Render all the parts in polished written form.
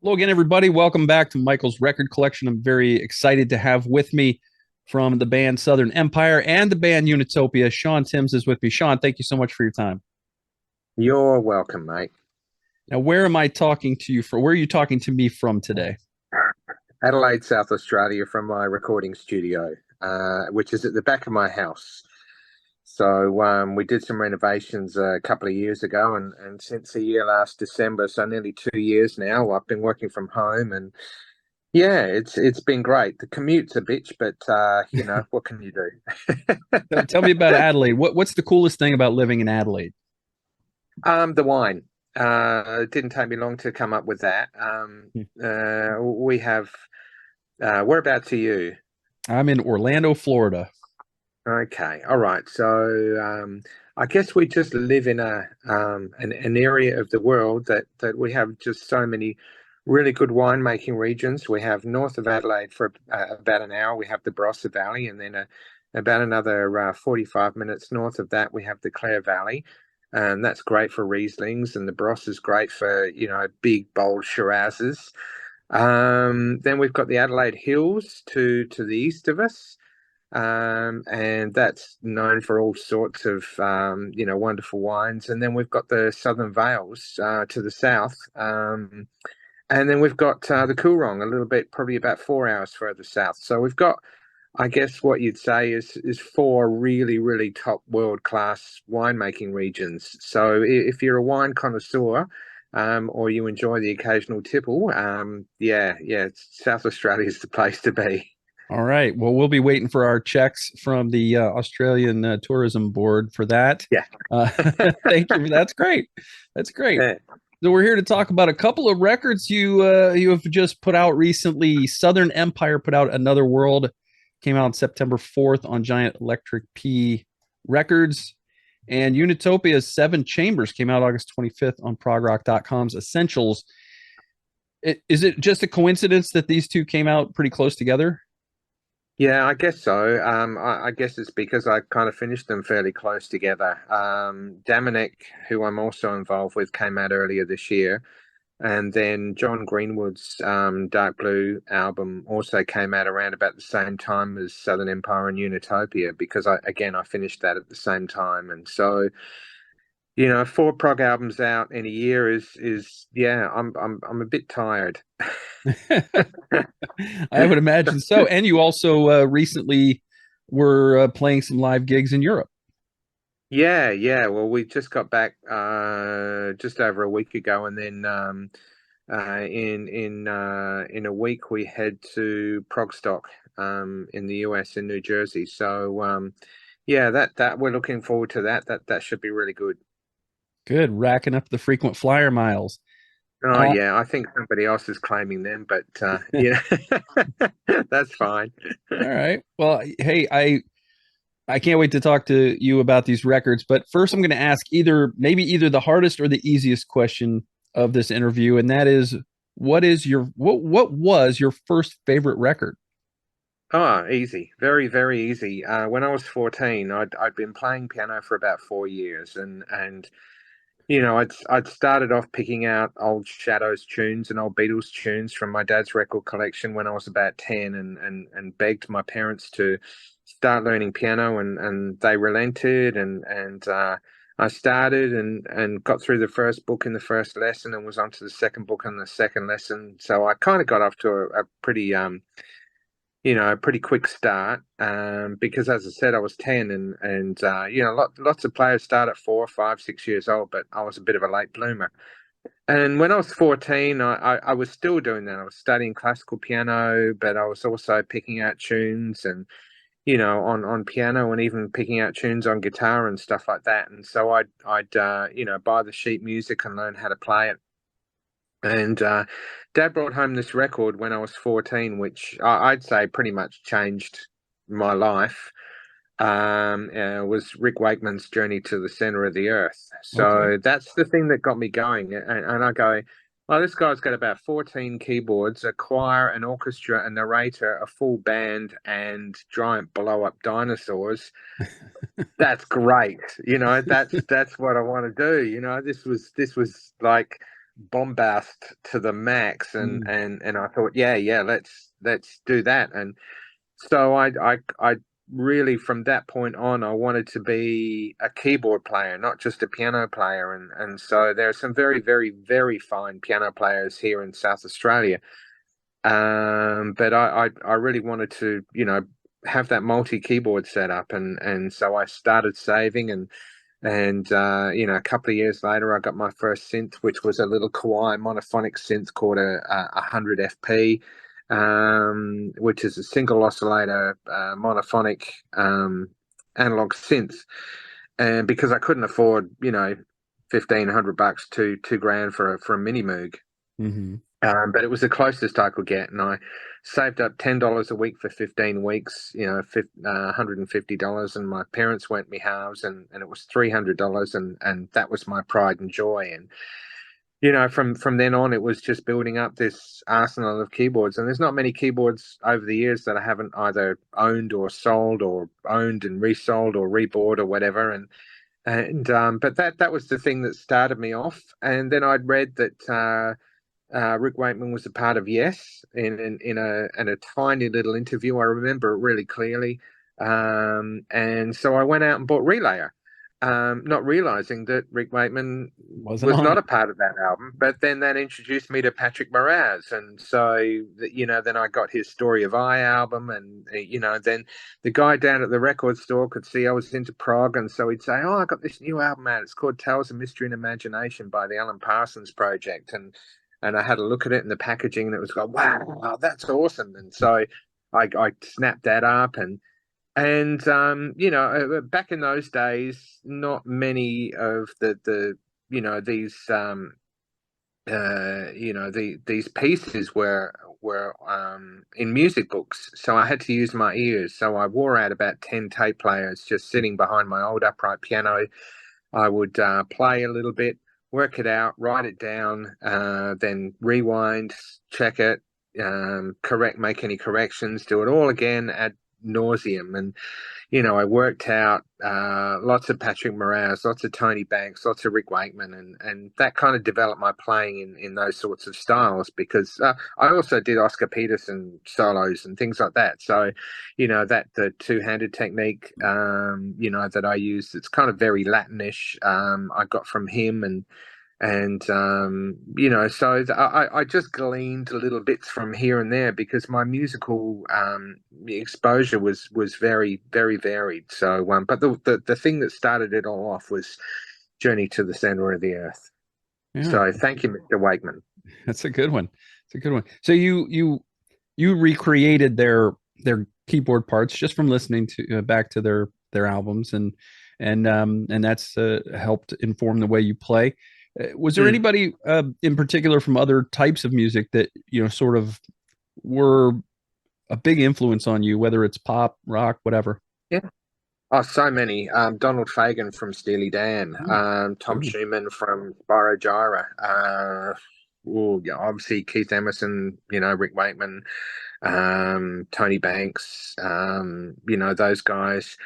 Hello again, everybody. Welcome back to Michael's Record Collection. I'm very excited to have with me from the band Southern Empire and the band Unitopia. Sean Timms is with me. Sean, thank you so much for your time. You're welcome, mate. Now, where am I talking to you from? Where are you talking to me from today? Adelaide, South Australia, from my recording studio, which is at the back of my house. So we did some renovations a couple of years ago, and since a year last December, so nearly 2 years now, I've been working from home, and yeah, it's been great. The commute's a bitch, but what can you do? Tell me about Adelaide. What's the coolest thing about living in Adelaide? The wine. It didn't take me long to come up with that. We have. Whereabouts are you? I'm in Orlando, Florida. Okay, all right. So I guess we just live in an area of the world that we have just so many really good winemaking regions. We have north of Adelaide for about an hour. We have the Barossa Valley, and then about another 45 minutes north of that, we have the Clare Valley. And that's great for Rieslings, and the Barossa is great for, big, bold Shirazes. Then we've got the Adelaide Hills to the east of us, and that's known for all sorts of wonderful wines. And then we've got the Southern Vales to the south, and then we've got the Coorong a little bit, probably about 4 hours further south. So we've got, I guess, what you'd say is four really, really top world class winemaking regions. So if you're a wine connoisseur, or you enjoy the occasional tipple, yeah, South Australia is the place to be. All right. Well, we'll be waiting for our checks from the Australian Tourism Board for that. Yeah. Uh, Thank you. That's great. That's great. Yeah. So we're here to talk about a couple of records you have just put out recently. Southern Empire put out Another World, came out September 4th on Giant Electric P Records, and Unitopia's Seven Chambers came out August 25th on progrock.com's Essentials. Is it just a coincidence that these two came out pretty close together? Yeah, I guess so. I guess it's because I kind of finished them fairly close together. Dominic, who I'm also involved with, came out earlier this year. And then John Greenwood's Dark Blue album also came out around about the same time as Southern Empire and Unitopia, because I finished that at the same time. And so, four prog albums out in a year is yeah, I'm a bit tired. I would imagine so. And you also recently were playing some live gigs in Europe. Yeah, yeah. Well, we just got back just over a week ago, and then in a week we head to Progstock in the US in New Jersey. So yeah, that we're looking forward to that. That should be really good. Good, racking up the frequent flyer miles. Oh Uh, yeah, I think somebody else is claiming them, but yeah, that's fine. all right. Well, hey, I can't wait to talk to you about these records. But first, I'm going to ask maybe either the hardest or the easiest question of this interview, and that is, what was your first favorite record? Oh, easy, very, very easy. When I was 14, I'd been playing piano for about 4 years, and I'd started off picking out old Shadows tunes and old Beatles tunes from my dad's record collection when I was about 10, and begged my parents to start learning piano, and they relented, and I started and got through the first book in the first lesson and was on to the second book in the second lesson. So I kind of got off to a pretty a pretty quick start, because as I said, I was 10, and lots of players start at 4, 5, 6 years old, but I was a bit of a late bloomer. And when I was 14, I was still doing that. I was studying classical piano, but I was also picking out tunes and on piano, and even picking out tunes on guitar and stuff like that. And so I'd buy the sheet music and learn how to play it. And Dad brought home this record when I was 14, which I'd say pretty much changed my life. Was Rick Wakeman's Journey to the Center of the Earth. Okay. So that's the thing that got me going. And I go, well, this guy's got about 14 keyboards, a choir, an orchestra, a narrator, a full band, and giant blow up dinosaurs. That's great. That's what I want to do. This was like bombast to the max, and Mm. and I thought, yeah, let's do that. And so I really, from that point on, I wanted to be a keyboard player, not just a piano player. And so there are some very, very, very fine piano players here in South Australia. But I really wanted to, have that multi keyboard setup, and so I started saving, and a couple of years later, I got my first synth, which was a little Kawai monophonic synth called a 100 FP, which is a single oscillator monophonic analog synth. And because I couldn't afford, $1,500 to $2,000 for a mini Moog, Hmm. but it was the closest I could get, and I saved up $10 a week for 15 weeks, $150, and my parents went me halves, and it was $300, and that was my pride and joy. And from then on, it was just building up this arsenal of keyboards, and there's not many keyboards over the years that I haven't either owned or sold, or owned and resold or rebought or whatever. And but that was the thing that started me off. And then I'd read that Rick Wakeman was a part of Yes in a tiny little interview. I remember it really clearly. And so I went out and bought Relayer, not realizing that Rick Wakeman Wasn't was on not it. a part of that album. But then that introduced me to Patrick Moraz, and so then I got his Story of I album, and then the guy down at the record store could see I was into prog, and so he'd say, "Oh, I got this new album out. It's called Tales of Mystery and Imagination by the Alan Parsons Project." And I had a look at it in the packaging, and it was like, wow, that's awesome. And so I snapped that up, and back in those days, not many of these these pieces were in music books, so I had to use my ears. So I wore out about 10 tape players just sitting behind my old upright piano. I would play a little bit, work it out, write it down, then rewind, check it, correct, make any corrections, do it all again ad nauseum. And I worked out lots of Patrick Moraz, lots of Tony Banks, lots of Rick Wakeman, and that kind of developed my playing in those sorts of styles, because I also did Oscar Peterson solos and things like that. So, that the two-handed technique, that I use, it's kind of very Latinish. I got from him, and so I just gleaned little bits from here and there, because my musical exposure was very, very varied. So but the thing that started it all off was Journey to the Center of the Earth. Yeah, So thank you, Mr. Wakeman. that's a good one. It's a good one. So you recreated their keyboard parts just from listening to back to their albums, and that's helped inform the way you play. Was there Mm. anybody in particular from other types of music that sort of were a big influence on you, whether it's pop, rock, whatever? Yeah. Oh, so many. Donald Fagen from Steely Dan, Mm, Tom good. Schumann from Spyro Gyra, yeah, obviously Keith Emerson, Rick Wakeman, Tony Banks, those guys.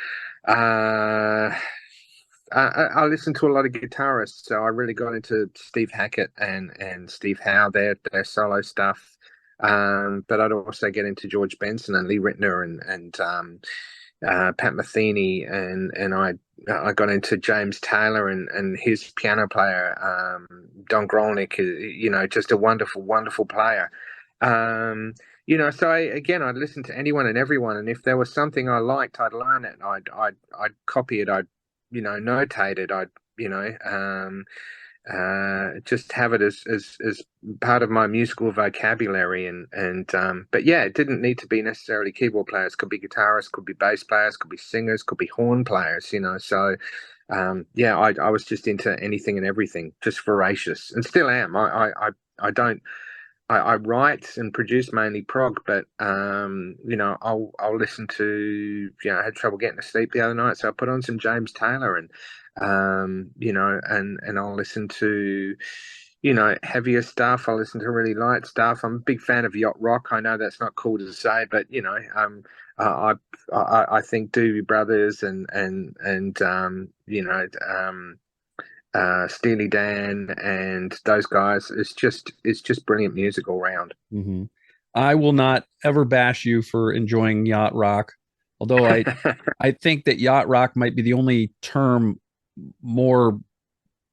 Uh, I listen to a lot of guitarists, so I really got into Steve Hackett and Steve Howe, their solo stuff. But I'd also get into George Benson and Lee Ritenour and Pat Metheny, and I got into James Taylor and his piano player, Don Grolnick, just a wonderful, wonderful player. So I'd listen to anyone and everyone, and if there was something I liked, I'd learn it. I'd copy it. I'd notate it. I'd just have it as part of my musical vocabulary. And but yeah, it didn't need to be necessarily keyboard players. Could be guitarists, could be bass players, could be singers, could be horn players. So yeah, I was just into anything and everything, just voracious, and still am. I don't. I write and produce mainly prog, but I'll listen to, I had trouble getting to sleep the other night, so I put on some James Taylor, and I'll listen to heavier stuff. I'll listen to really light stuff. I'm a big fan of yacht rock. I know that's not cool to say, but I I think Doobie Brothers and Steely Dan, and those guys. It's just brilliant music all round. Hmm. I will not ever bash you for enjoying yacht rock, although I think that yacht rock might be the only term more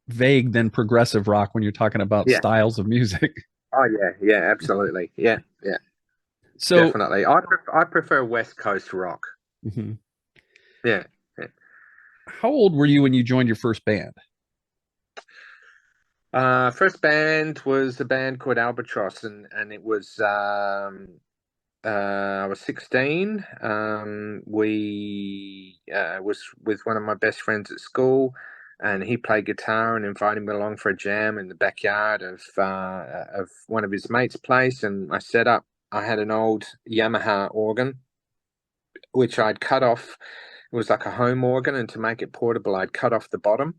vague than progressive rock when you're talking about Yeah. styles of music. Oh yeah, yeah, absolutely. Yeah, yeah, So, definitely. I prefer West Coast rock. mhm. Yeah. Yeah. How old were you when you joined your first band? First band was a band called Albatross, and it was I was 16. We was with one of my best friends at school, and he played guitar and invited me along for a jam in the backyard of one of his mates' place. And I set up. I had an old Yamaha organ which I'd cut off. It was like a home organ, and to make it portable, I'd cut off the bottom,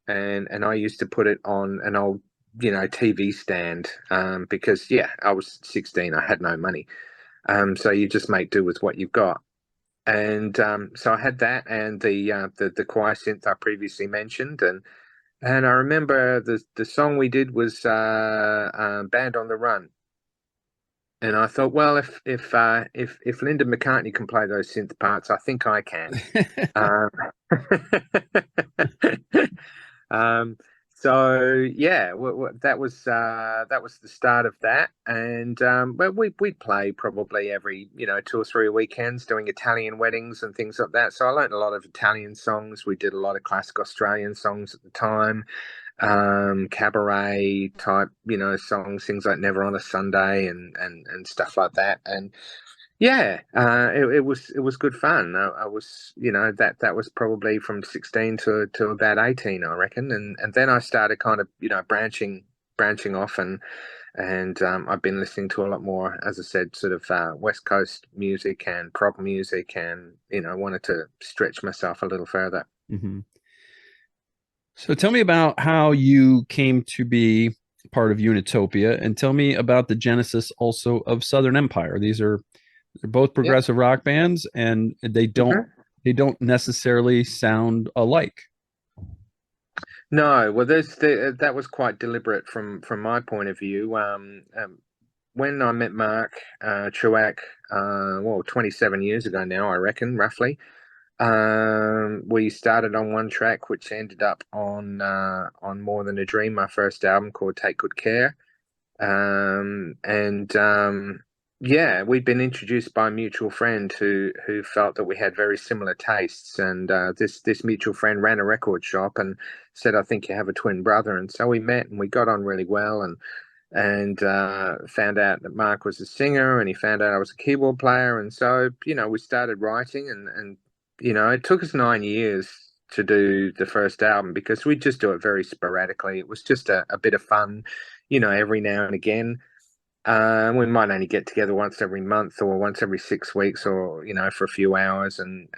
and I used to put it on an old, TV stand, because yeah, I was 16, I had no money, so you just make do with what you've got. And so I had that and the choir synth I previously mentioned, and I remember the song we did was Band on the Run. And I thought, well, if Linda McCartney can play those synth parts, I think I can. Um, um, so yeah, that was the start of that, and but we'd play probably every 2 or 3 weekends doing Italian weddings and things like that. So I learned a lot of Italian songs. We did a lot of classic Australian songs at the time, cabaret type, songs, things like Never on a Sunday and stuff like that. And yeah, it was good fun. I was, that was probably from 16 to about 18, I reckon. And then I started kind of, branching off, and I've been listening to a lot more, as I said, sort of West Coast music and prog music, and wanted to stretch myself a little further. Mhm. So tell me about how you came to be part of Unitopia, and tell me about the genesis also of Southern Empire. They're both Yeah. progressive rock bands, and they don't necessarily sound alike. No, well, that was quite deliberate from my point of view. When I met Mark Truax, well, 27 years ago now, I reckon, roughly. We started on one track, which ended up on More Than a Dream, my first album called Take Good Care. And Yeah, we'd been introduced by a mutual friend who felt that we had very similar tastes, and this mutual friend ran a record shop and said, "I think you have a twin brother." And so we met and we got on really well, and found out that Mark was a singer, and he found out I was a keyboard player, and so we started writing, and it took us 9 years to do the first album because we just do it very sporadically. It was just a bit of fun, every now and again. We might only get together once every month or once every 6 weeks, or for a few hours, and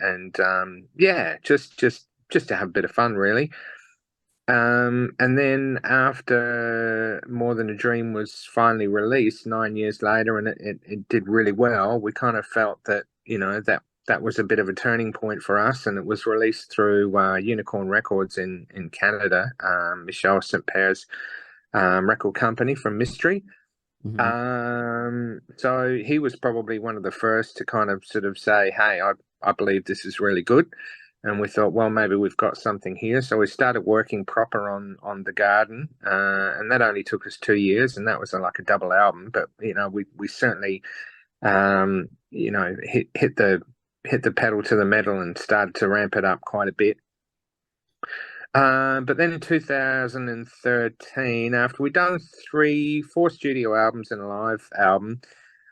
yeah, just to have a bit of fun, really. And then after More Than a Dream was finally released 9 years later, and it did really well, we kind of felt that that was a bit of a turning point for us, and it was released through Unicorn Records in Canada, Michel St. Pierre's record company from Mystery. Mhm. So he was probably one of the first to kind of sort of say, "Hey, I believe this is really good." And we thought, well, maybe we've got something here. So we started working proper on the Garden, and that only took us 2 years, and that was like a double album. But we certainly hit the pedal to the metal and started to ramp it up quite a bit. But then in 2013, after we'd done 4 studio albums and a live album,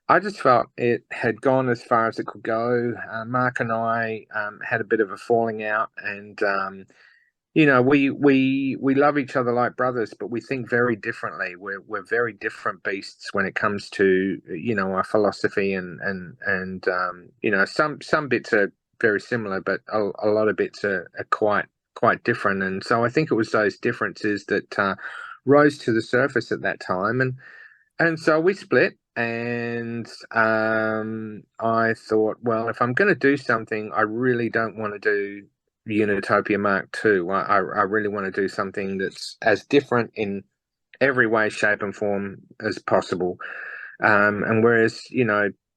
I just felt it had gone as far as it could go. Mark and I had a bit of a falling out, and we love each other like brothers, but we think very differently. We're very different beasts when it comes to our philosophy, and some bits are very similar, but a lot of bits are quite different. And so I think it was those differences that rose to the surface at that time, and so we split. And I thought, well, if I'm going to do something, I really don't want to do Unitopia Mark II. I really want to do something that's as different in every way, shape, and form as possible. And whereas,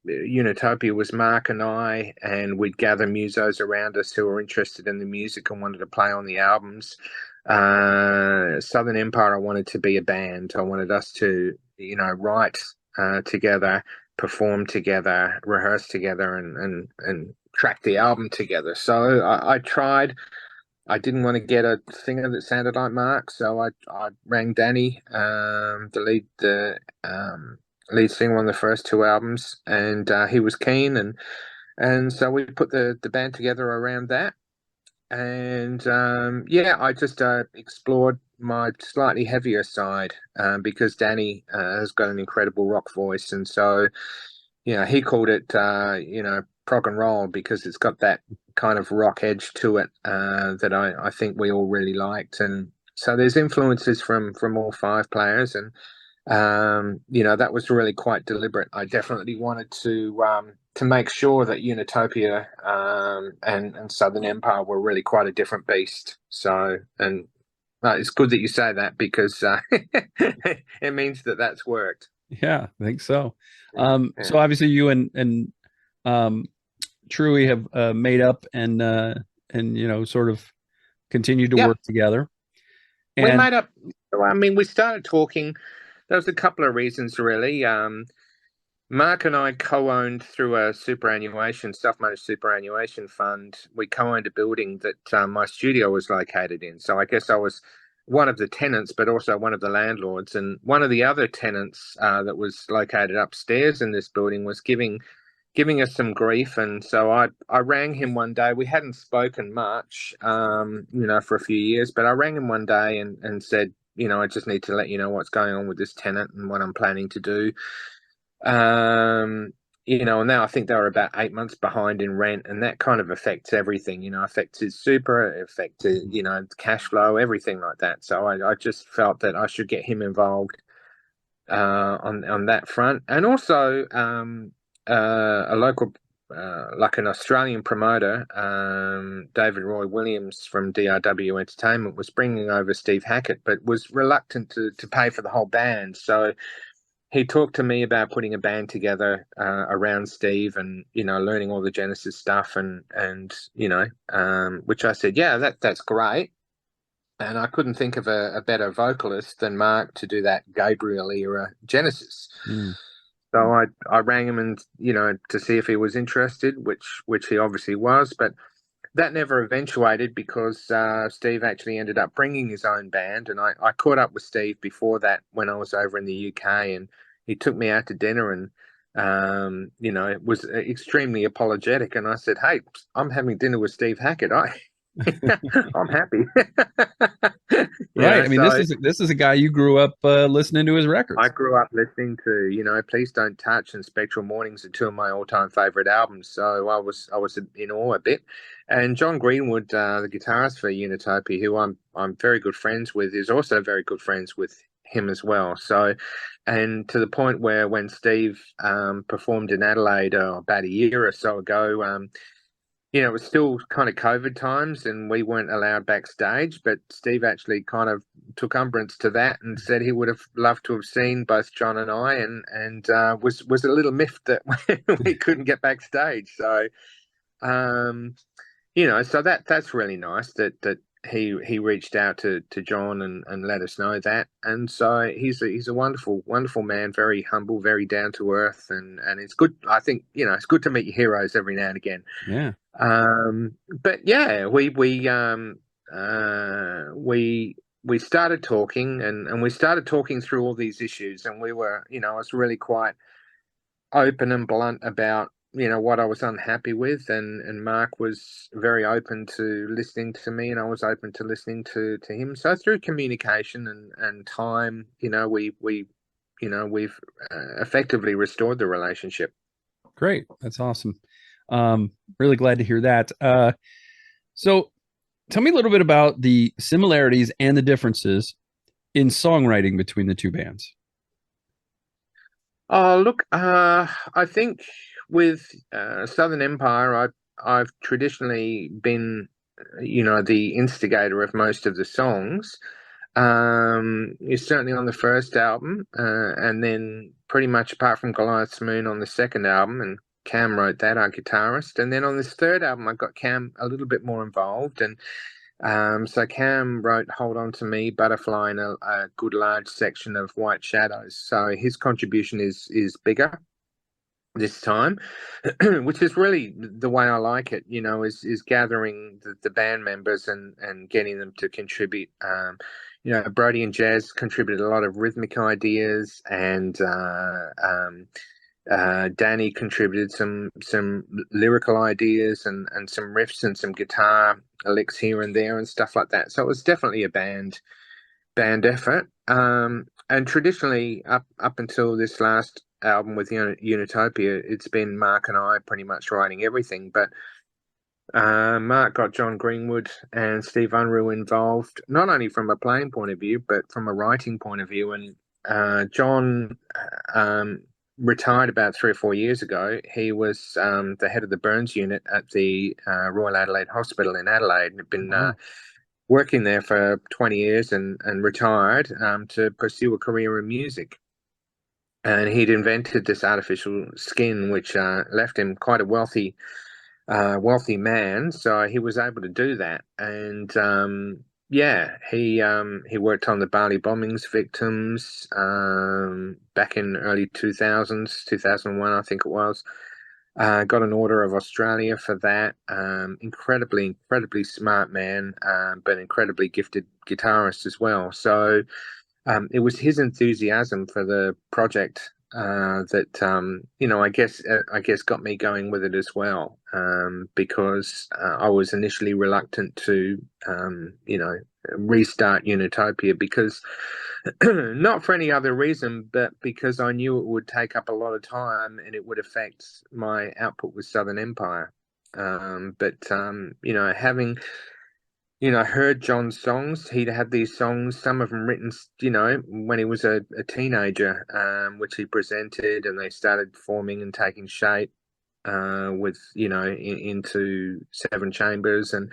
Unitopia was Mark and I, and we'd gather musos around us who were interested in the music and wanted to play on the albums. Southern Empire, I wanted to be a band. I wanted us to, write together, perform together, rehearse together, and track the album together. So I tried. I didn't want to get a singer that sounded like Mark, so I rang Danny, the lead singer on the first two albums, and he was keen, and so we put the band together around that. And yeah, I just explored my slightly heavier side because Danny has got an incredible rock voice, and so he called it prog and roll because it's got that kind of rock edge to it that I think we all really liked. And so there's influences from all five players, and that was really quite deliberate. I definitely wanted to make sure that Unitopia and Southern Empire were really quite a different beast. So, and it's good that you say that because it means that that's worked. Yeah, I think so. Yeah. So obviously you and Truly have made up and sort of continued to Yeah, work together. we And made up. I mean, we started talking. There was a couple of reasons, really. Mark and I co-owned through a superannuation, self-managed superannuation fund. We co-owned a building that my studio was located in. So I guess I was one of the tenants, but also one of the landlords. And one of the other tenants that was located upstairs in this building was giving us some grief. And so I rang him one day. We hadn't spoken much, for a few years, but I rang him one day and said, I just need to let you know what's going on with this tenant and what I'm planning to do. And now I think they were about 8 months behind in rent, and that kind of affects everything, affects his super, it affects his, cash flow, everything like that. So I just felt that I should get him involved on that front. And also a local, like an Australian promoter, David Roy Williams from DRW Entertainment, was bringing over Steve Hackett, but was reluctant to pay for the whole band. So he talked to me about putting a band together around Steve and learning all the Genesis stuff and which I said, yeah, that's great. And I couldn't think of a better vocalist than Mark to do that Gabriel era Genesis. mm, So I rang him and to see if he was interested, which he obviously was, but that never eventuated because Steve actually ended up bringing his own band, and I caught up with Steve before that when I was over in the UK, and he took me out to dinner and it was extremely apologetic, and I said, "Hey, I'm having dinner with Steve Hackett. I'm happy." right. I mean, So this is a guy you grew up listening to his I records. grew up listening to, Please Don't Touch and Spectral Mornings are two of my all-time favorite albums. So I was in awe a bit. And John Greenwood, the guitarist for Unitopia, who I'm very good friends with, is also very good friends with him as well. So, and to the point where when Steve performed in Adelaide about a year or so ago, it was still kind of COVID times and we weren't allowed backstage, but Steve actually kind of took umbrance to that and said he would have loved to have seen both John and I and was a little miffed that we couldn't get backstage. So, so that's really nice that he reached out to John and let us know that. And so he's a wonderful, wonderful man, very humble, very down to earth. And it's good. I think, it's good to meet your heroes every now and again. Yeah. But yeah, we started talking and we started talking through all these issues, and we were, I was really quite open and blunt about, what I was unhappy with, and Mark was very open to listening to me, and I was open to listening to him. So through communication and time, we've effectively restored the relationship. Great. That's awesome. Really glad to hear that. So tell me a little bit about the similarities and the differences in songwriting between the two bands. Oh, look, I think with Southern Empire, I've traditionally been the instigator of most of the songs. Is certainly on the first album, and then pretty much apart from Goliath's Moon on the second album, and Cam wrote that, our guitarist. And then on this third album, I got Cam a little bit more involved, and so Cam wrote "Hold On to Me," "Butterfly," and a good large section of "White Shadows." So his contribution is bigger this time, which is really the way I like it, is gathering the band members and getting them to contribute. Brody and Jazz contributed a lot of rhythmic ideas, and Danny contributed some lyrical ideas and some riffs and some guitar licks here and there and stuff like that. So it was definitely a band effort. And traditionally, up until this last album with Unitopia, it's been Mark and I pretty much writing everything. But Mark got John Greenwood and Steve Unruh involved, not only from a playing point of view, but from a writing point of view. And John retired about 3 or 4 years ago. He was the head of the burns unit at the Royal Adelaide Hospital in Adelaide, and had been working there for 20 years and retired to pursue a career in music. And he'd invented this artificial skin, which left him quite a wealthy man. So he was able to do that. And he worked on the Bali bombings victims back in early 2000s, 2001, I think it was. Got an Order of Australia for that. Incredibly smart man, but incredibly gifted guitarist as well. So it was his enthusiasm for the project that I guess got me going with it as well. Because I was initially reluctant to restart Unitopia, because not for any other reason, but because I knew it would take up a lot of time and it would affect my output with Southern Empire. Having heard John's songs, he'd had these songs, some of them written, when he was a teenager, which he presented, and they started forming and taking shape into Seven Chambers. And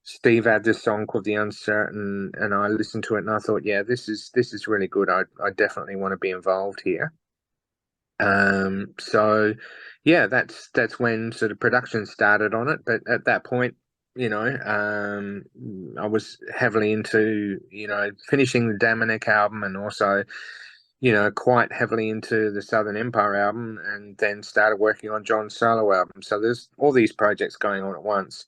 Steve had this song called The Uncertain, and I listened to it and I thought, yeah, this is really good. I definitely want to be involved here. So yeah, that's when sort of production started on it. But at that point, I was heavily into, finishing the Damanek album, and also, quite heavily into the Southern Empire album, and then started working on John's solo album. So there's all these projects going on at once.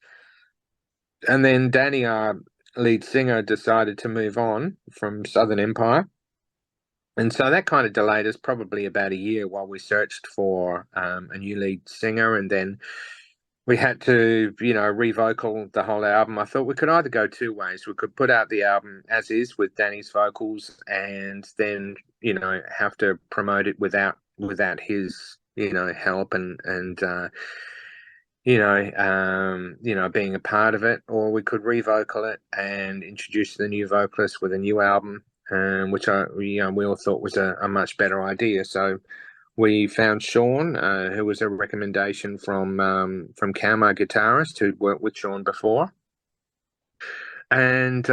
And then Danny, our lead singer, decided to move on from Southern Empire. And so that kind of delayed us probably about a year while we searched for a new lead singer. And then we had to, revocal the whole album. I thought we could either go two ways. We could put out the album as is with Danny's vocals, and then, have to promote it without his, help and being a part of it, or we could revocal it and introduce the new vocalist with a new album, which we all thought was a much better idea. So we found Sean, who was a recommendation from Cam, our guitarist, who'd worked with Sean before. And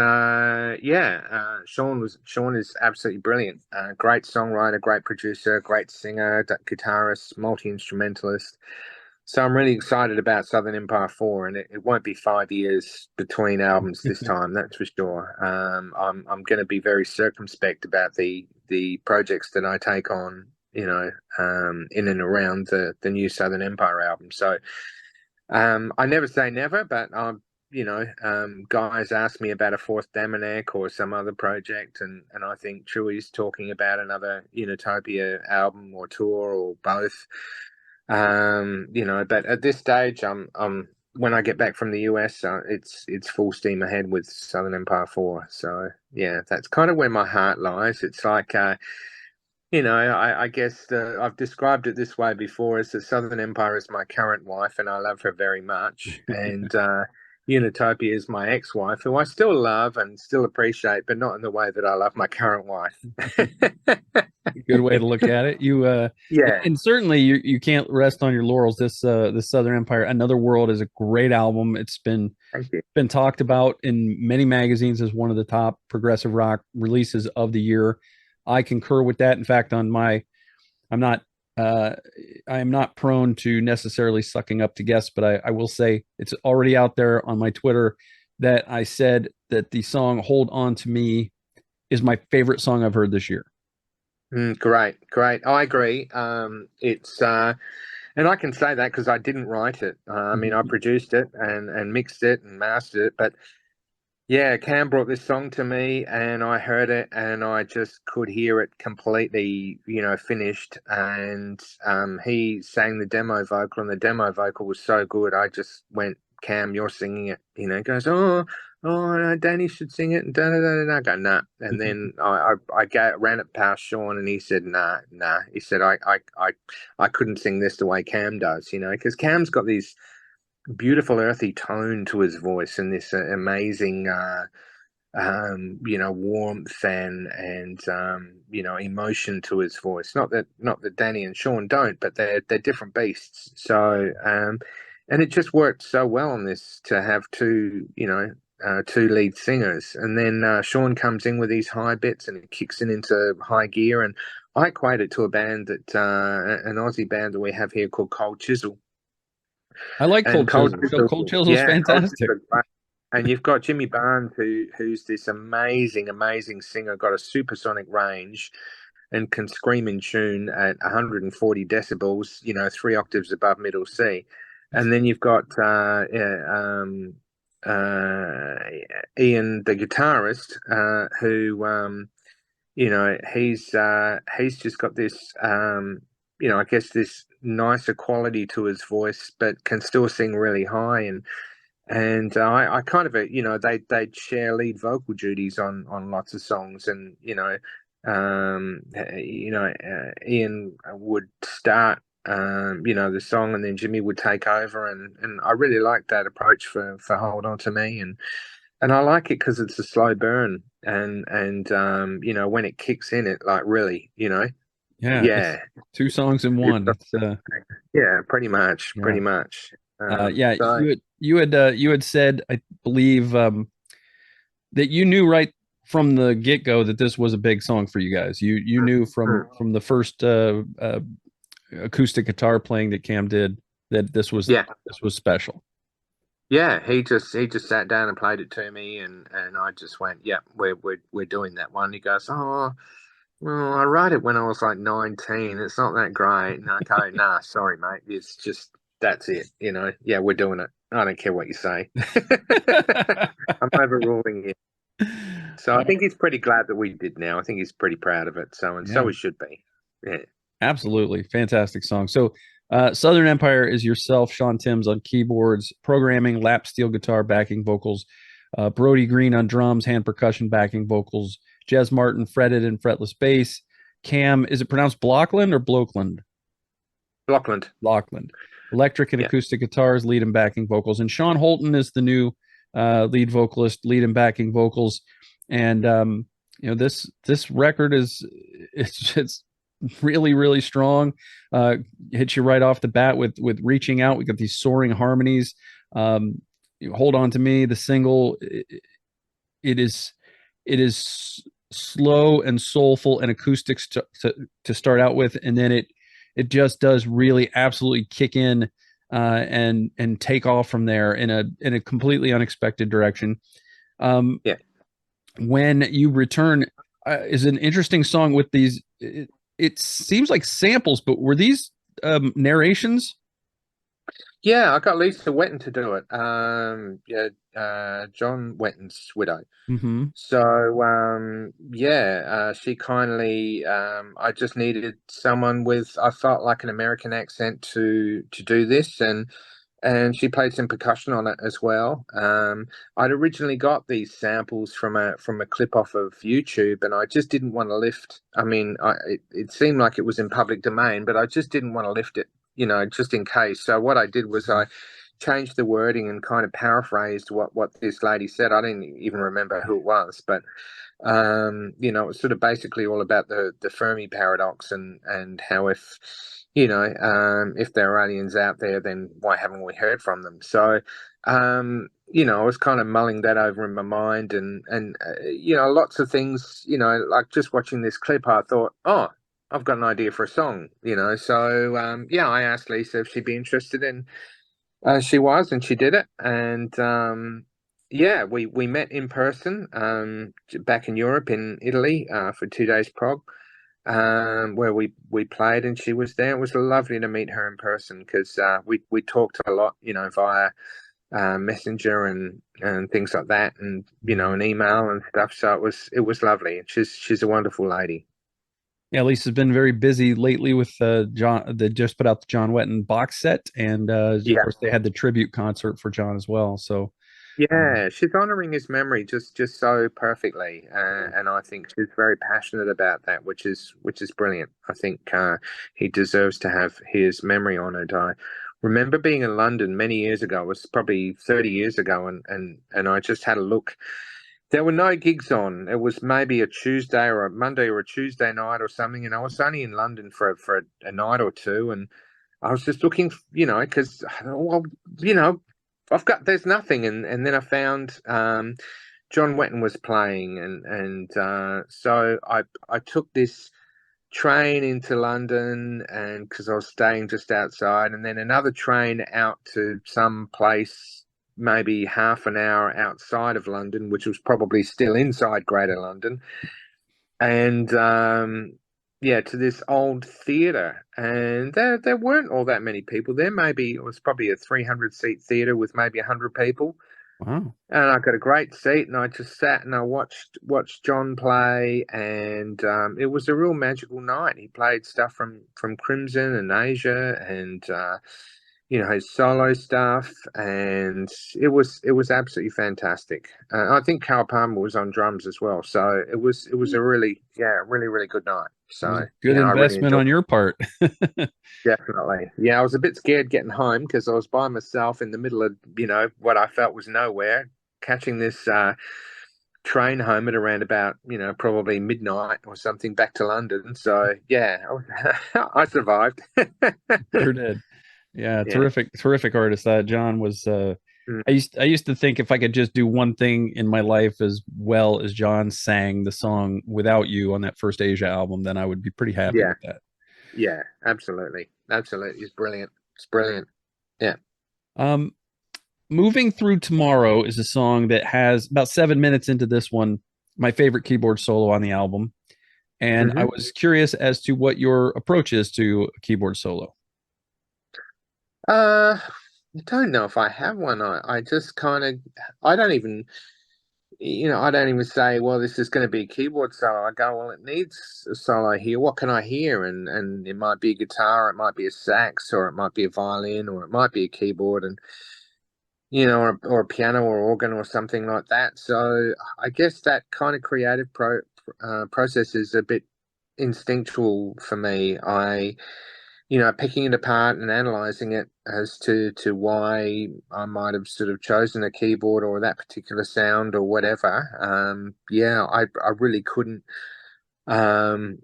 Sean is absolutely brilliant. Great songwriter, great producer, great singer, guitarist, multi-instrumentalist. So I'm really excited about Southern Empire 4, and it won't be 5 years between albums this time, that's for sure. I'm going to be very circumspect about the projects that I take on, in and around the new Southern Empire album. So I never say never, but guys ask me about a fourth Damanek or some other project, and I think Chewy's talking about another Unitopia album or tour or both. But at this stage, when I get back from the US, it's full steam ahead with Southern Empire 4. So yeah, that's kind of where my heart lies. It's like, I guess I've described it this way before: as the Southern Empire is my current wife, and I love her very much. And Unitopia is my ex-wife, who I still love and still appreciate, but not in the way that I love my current wife. Good way to look at it. Yeah, And certainly you can't rest on your laurels. This Southern Empire, Another World is a great album. It's thank you. been talked about in many magazines as one of the top progressive rock releases of the year. I concur with that. In fact, I'm not I am not prone to necessarily sucking up to guests, but I will say it's already out there on my Twitter that I said that the song "Hold On to Me" is my favorite song I've heard this year. Great, great. I agree. It's and I can say that because I didn't write it. I mean, I Mhm. produced it and mixed it and mastered it. But yeah, Cam brought this song to me, and I heard it, and I just could hear it completely, finished. And he sang the demo vocal, and the demo vocal was so good. I just went, Cam, you're singing it. He goes, oh, no, Danny should sing it, and da da da da. I go, nah. And then ran it past Sean, and he said, nah, nah. He said, I couldn't sing this the way Cam does, because Cam's got these beautiful earthy tone to his voice and this amazing warmth and emotion to his voice. Not that Danny and Sean don't, but they're different beasts. So and it just worked so well on this to have two lead singers, and then Sean comes in with these high bits and it kicks it into high gear. And I equate it to a band that an Aussie band that we have here called Cold Chisel. I like And Cold Cold Chisel. Chisel, Cold Chisel is yeah, Cold fantastic. Chisel, great. And you've got Jimmy Barnes, who's this amazing, amazing singer, got a supersonic range and can scream in tune at 140 decibels, 3 octaves above middle C. And then you've got uh, Ian, the guitarist, who he's just got this I guess this nicer quality to his voice, but can still sing really high. And I kind of they'd share lead vocal duties on lots of songs. And Ian would start the song, and then Jimmy would take over. And I really like that approach for Hold On to Me. And I like it because it's a slow burn, and when it kicks in, it like really, Yeah, it's yeah, two songs in it's, one. It's yeah, pretty much, yeah. pretty much. Yeah, So you had said, I believe, that you knew right from the get-go that this was a big song for you guys. You knew mm, from the first acoustic guitar playing that Cam did that yeah, this was special. yeah. He just sat down and played it to me, and I just went, yeah, we're doing that one. He goes, oh. Well, I wrote it when I was like 19. It's not that great. And I go, nah, sorry, mate. It's just, that's it. Yeah, we're doing it. I don't care what you say. I'm overruling you. So I think he's pretty glad that we did now. I think he's pretty proud of it. So Yeah, he should be. Yeah. absolutely. Fantastic song. So, Southern Empire is yourself, Sean Timms on keyboards, programming, lap steel guitar, backing vocals, Brody Green on drums, hand percussion, backing vocals, Jez Martin, fretted and fretless bass. Cam, is it pronounced Blockland or Blokland? Blockland. Blockland. Electric and Yeah. acoustic guitars, lead and backing vocals. And Sean Holton is the new lead vocalist, lead and backing vocals. And this record it's really, really strong. Hits you right off the bat with reaching out. We got these soaring harmonies. Hold On to Me, the single. It is slow and soulful and acoustics to start out with, and then it just does really absolutely kick in and take off from there in a completely unexpected direction. Yeah. When you return is an interesting song with these. It seems like samples, but were these narrations? Yeah, I got Lisa Wetton to do it. Yeah, John Wetton's widow. Mm-hmm. So yeah, she kindly. I just needed someone with, I felt like, an American accent to do this, and she played some percussion on it as well. I'd originally got these samples from a clip off of YouTube, and I just didn't want to lift. I mean, it seemed like it was in public domain, but I just didn't want to lift it, just in case. So what I did was changed the wording and kind of paraphrased what this lady said. I didn't even remember who it was, but you know, it's sort of basically all about the Fermi paradox and how if there are aliens out there, then why haven't we heard from them? So, you know, I was kind of mulling that over in my mind, and you know, lots of things. You know, like just watching this clip, I thought, oh, I've got an idea for a song. You know, so yeah, I asked Lisa if she'd be interested in. She was, and she did it, and yeah, we met in person back in Europe, in Italy, for 2 days prog, where we played, and she was there. It was lovely to meet her in person because we talked a lot, you know, via messenger and things like that, and you know, an email and stuff. So it was lovely. She's a wonderful lady. Yeah, Lisa's been very busy lately with John. They just put out the John Wetton box set, and of Yeah. course they had the tribute concert for John as well. So, um, Yeah, she's honoring his memory just so perfectly, and I think she's very passionate about that, which is brilliant. I think he deserves to have his memory honored. I remember being in London many years ago. It was probably 30 years ago, and I just had a look. There were no gigs on. It was maybe a Tuesday or a Monday or a Tuesday night or something, and I was only in London for a night or two, and I was just looking, you know, because well, you know, there's nothing, and then I found John Wetton was playing, and so I took this train into London, and because I was staying just outside, and then another train out to some place maybe half an hour outside of London, which was probably still inside Greater London, and yeah, to this old theatre, and there weren't all that many people there. Maybe it was probably a 300-seat theatre with maybe 100 people, wow. and I got a great seat, and I just sat and I watched John play, and it was a real magical night. He played stuff from Crimson and Asia, and you know, his solo stuff, and it was absolutely fantastic. I think Carl Palmer was on drums as well, so it was a really, yeah, really good night. It was So a good yeah, I really investment enjoyed on it. your part. Definitely. Yeah, I was a bit scared getting home because I was by myself in the middle of, you know, what I felt was nowhere, catching this train home at around about, you know, probably midnight or something back to London. So yeah, I survived. Sure did. Yeah, Yeah. terrific artist. John was. Mm. I used to think if I could just do one thing in my life as well as John sang the song "Without You" on that first Asia album, then I would be pretty happy Yeah. with that. Yeah, absolutely. Absolutely. It's brilliant. It's brilliant. Yeah. Um, Moving Through Tomorrow is a song that has about 7 minutes into this one, my favorite keyboard solo on the album. And I Hmm. was curious as to what your approach is to a keyboard solo. I don't know if I have one. I just kind of, I don't even, you know, I don't even say, well, this is going to be a keyboard solo. I go, well, it needs a solo here. What can I hear? And it might be a guitar, it might be a sax, or it might be a violin, or it might be a keyboard, and you know, or a piano or organ or something like that. So I guess that kind of creative process is a bit instinctual for me. You know, picking it apart and analyzing it as to why I might have sort of chosen a keyboard or that particular sound or whatever. Yeah, I really couldn't, um,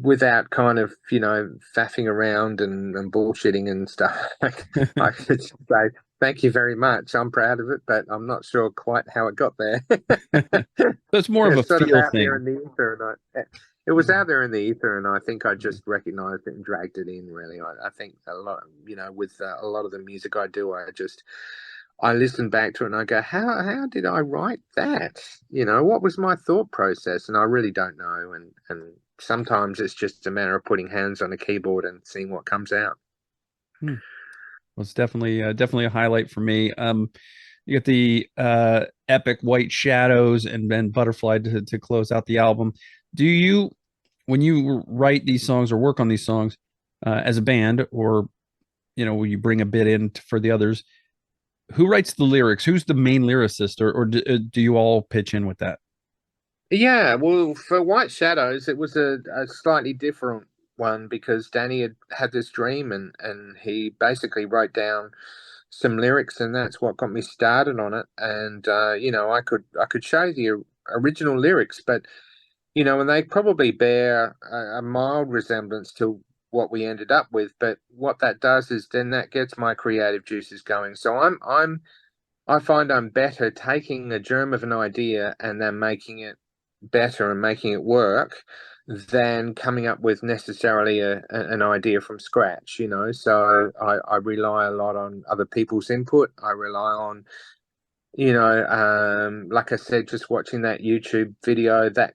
without kind of, you know, faffing around and bullshitting and stuff. I could just say thank you very much. I'm proud of it, but I'm not sure quite how it got there. So it's more of a It's sort of feel out there thing. in the ether, and it was out there in the ether, and I think I just recognized it and dragged it in. Really, I think a lot, you know, with a lot of the music I do, I listen back to it and I go, how did I write that? You know, what was my thought process? And I really don't know. And sometimes it's just a matter of putting hands on a keyboard and seeing what comes out. Hmm. Well, it's definitely a highlight for me. You get the epic White Shadows and then Butterfly to close out the album. Do you, when you write these songs or work on these songs as a band, or will you bring a bit in for the others? Who writes the lyrics? Who's the main lyricist, or do you all pitch in with that? Yeah, well, for White Shadows, it was a slightly different one because Danny had this dream, and he basically wrote down some lyrics, and that's what got me started on it. And I could show the original lyrics, but and they probably bear a mild resemblance to what we ended up with. But what that does is then that gets my creative juices going. So I find I'm better taking a germ of an idea and then making it better and making it work than coming up with necessarily an idea from scratch, So I rely a lot on other people's input. I rely on, like I said, just watching that YouTube video, that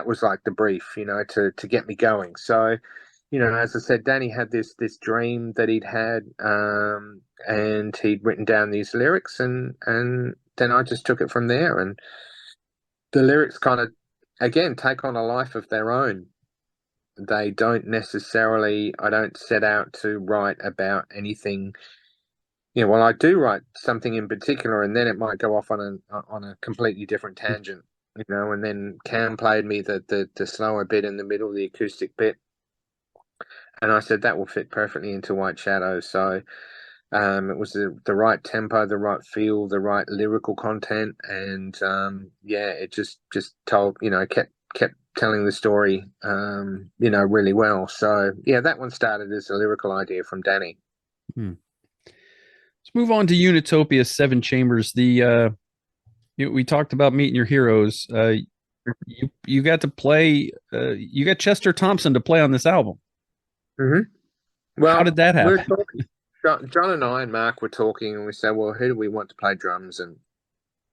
was like the brief, to get me going. So, as I said, Danny had this dream that he'd had, and he'd written down these lyrics, and then I just took it from there. And the lyrics kind of, again, take on a life of their own. They don't necessarily, I don't set out to write about anything. Well, I do write something in particular, and then it might go off on a completely different tangent, And then Cam played me the slower bit in the middle, the acoustic bit, and I said that will fit perfectly into White Shadows. So it was the right tempo, the right feel, the right lyrical content, and it just told, kept telling the story, really well. So yeah, that one started as a lyrical idea from Danny. Hmm. Let's move on to Unitopia Seven Chambers. We talked about meeting your heroes. You got to play. You got Chester Thompson to play on this album. Mm-hmm. How Well, did that we're happen? talking, John and I and Mark were talking, and we said, well, who do we want to play drums? And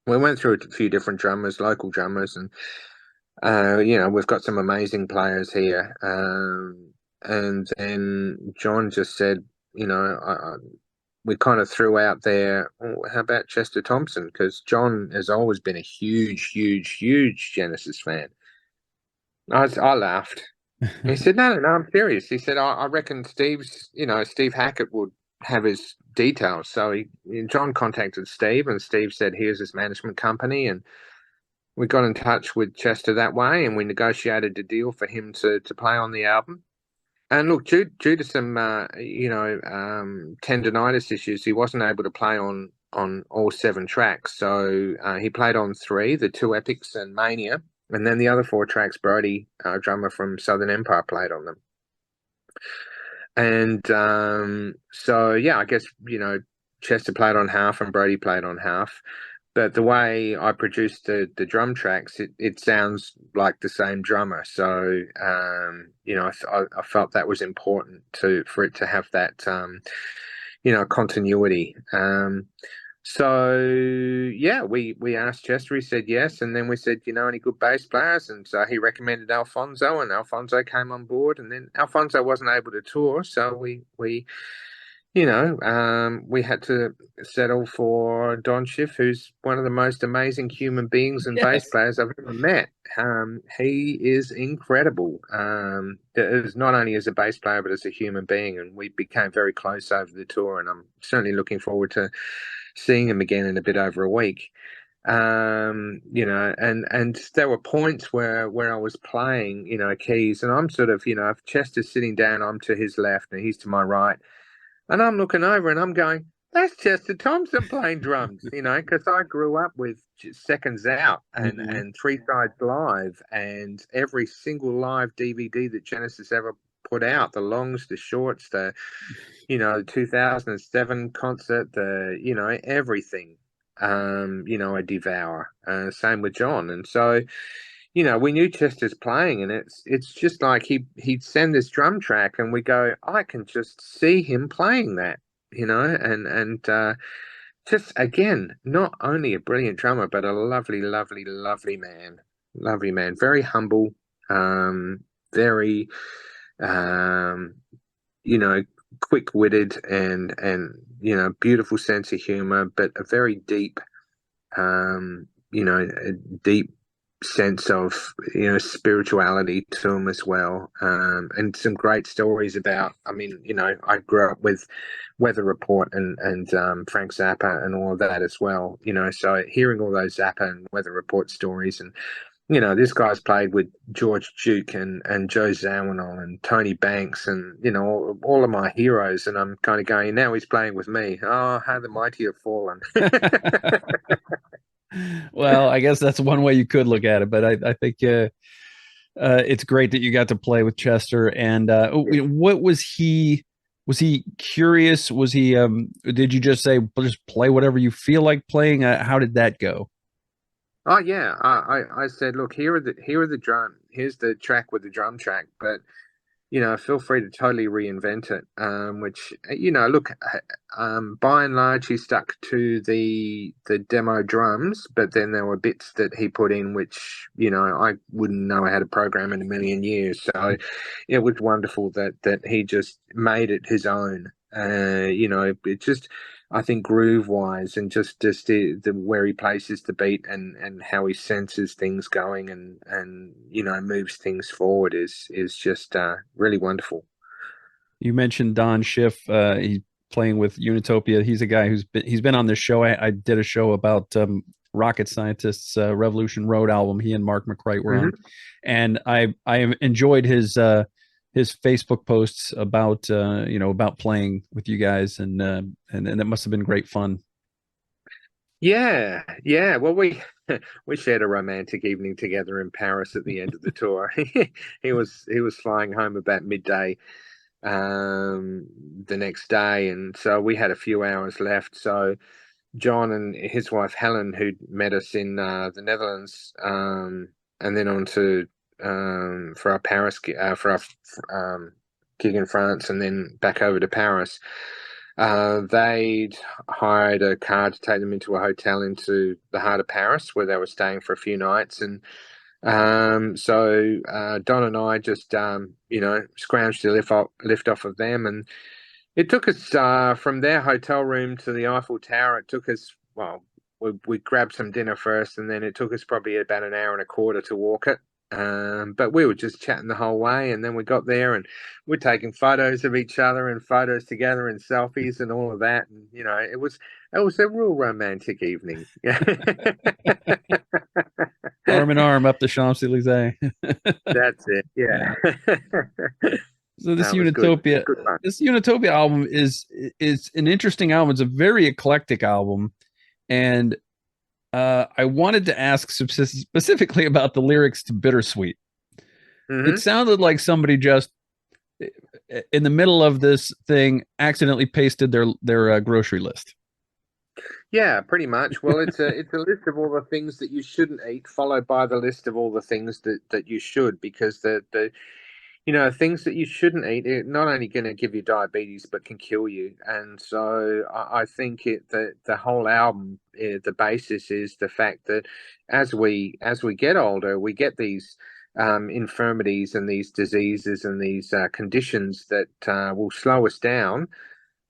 we went through a few different drummers, local drummers, and we've got some amazing players here. And then John just said, we kind of threw out there, oh, how about Chester Thompson? Because John has always been a huge, huge, huge Genesis fan. I laughed. He said, no, I'm serious. He said, I reckon Steve Hackett would have his details. So John contacted Steve, and Steve said, here's his management company. And we got in touch with Chester that way, and we negotiated a deal for him to play on the album. And look, due to some tendonitis issues, he wasn't able to play on all 7 tracks. So he played on 3, the 2 epics and Mania, and then the other 4 tracks, Brody, drummer from Southern Empire, played on them. And so yeah, I guess Chester played on half and Brody played on half. But the way I produced the drum tracks, it sounds like the same drummer. So I felt that was important for it to have that continuity. So yeah, we asked Chester. He said yes, and then we said, any good bass players? And so he recommended Alfonso, and Alfonso came on board. And then Alfonso wasn't able to tour, so we had to settle for Don Schiff, who's one of the most amazing human beings and bass players I've ever met. He is incredible. Is not only as a bass player, but as a human being. And we became very close over the tour, and I'm certainly looking forward to seeing him again in a bit over a week. And there were points where I was playing, keys, and I'm sort of, if Chester's sitting down, I'm to his left and he's to my right. And I'm looking over and I'm going, that's Chester Thompson playing drums, because I grew up with Seconds Out and Three Sides Live, and every single live DVD that Genesis ever put out, the longs, the shorts, the 2007 concert, everything, I devour. Same with John. And so, we knew Chester's playing, and it's just like he'd send this drum track, and we go, I can just see him playing that, and just again, not only a brilliant drummer, but a lovely, lovely, lovely man, very humble, very, quick-witted, and beautiful sense of humor, but a very deep, a deep sense of spirituality to him as well, and some great stories about, I grew up with Weather Report and Frank Zappa and all of that as well, so hearing all those Zappa and Weather Report stories, and you know, this guy's played with George Duke and Joe Zawinul and Tony Banks and, you know, all of my heroes. And I'm kind of going, now he's playing with me. Oh, how the mighty have fallen. Well, I guess that's one way you could look at it, but I think it's great that you got to play with Chester. And what was he? Was he curious? Was he? Did you just say just play whatever you feel like playing? How did that go? Oh yeah, I said, look, here are the drum. Here's the track with the drum track, but you know, feel free to totally reinvent it. Which you know, look, by and large, he stuck to the demo drums, but then there were bits that he put in which you know I wouldn't know how to program in a million years. So it was wonderful that he just made it his own. You know, it just I think groove wise and just the where he places the beat and how he senses things going and you know moves things forward is just really wonderful. You mentioned Don Schiff. He's playing with Unitopia. He's a guy he's been on this show. I did a show about Rocket Scientists' Revolution Road album. He and Mark McCright were on, Hmm. and I enjoyed his Facebook posts about about playing with you guys, and it must have been great fun. Yeah, yeah. Well, we we shared a romantic evening together in Paris at the end of the tour. He was flying home about midday the next day, and so we had a few hours left. So John and his wife Helen, who'd met us in the Netherlands, and then on to for our for our gig in France, and then back over to Paris. They'd hired a car to take them into a hotel into the heart of Paris, where they were staying for a few nights, and so Don and I just you know scrounged to lift off of them, and it took us from their hotel room to the Eiffel Tower. It took us, well, we grabbed some dinner first, and then it took us probably about an hour and a quarter to walk it. But we were just chatting the whole way, and then we got there, and we're taking photos of each other and photos together and selfies and all of that. And you know, it was a real romantic evening. Arm in arm up the Champs Elysees. That's it. Yeah. Yeah. So this That was good. Unitopia, Good fun. this Unitopia album is an interesting album. It's a very eclectic album, and I wanted to ask specifically about the lyrics to "Bittersweet." It Hmm. sounded like somebody just in the middle of this thing accidentally pasted their grocery list. Yeah, pretty much. Well, it's a list of all the things that you shouldn't eat, followed by the list of all the things that you should, because the you know things that you shouldn't eat are not only going to give you diabetes but can kill you. And so I think the whole album, the basis is the fact that as we get older, we get these infirmities and these diseases and these conditions that will slow us down.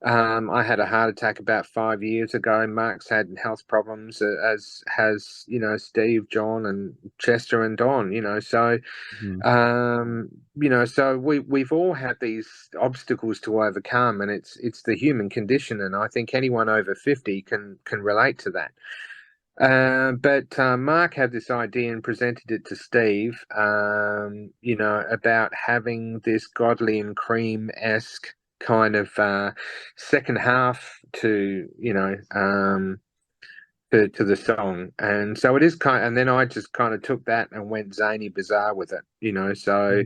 I had a heart attack about 5 years ago. Mark's had health problems, as has you know Steve, John, and Chester and Don. You know, so Mhm. so we've all had these obstacles to overcome, and it's the human condition, and I think anyone over 50 can relate to that. But Mark had this idea and presented it to Steve, you know, about having this Godly and Cream-esque kind of second half to, you know, to the song. And so it is and then I just kind of took that and went zany bizarre with it, you know. So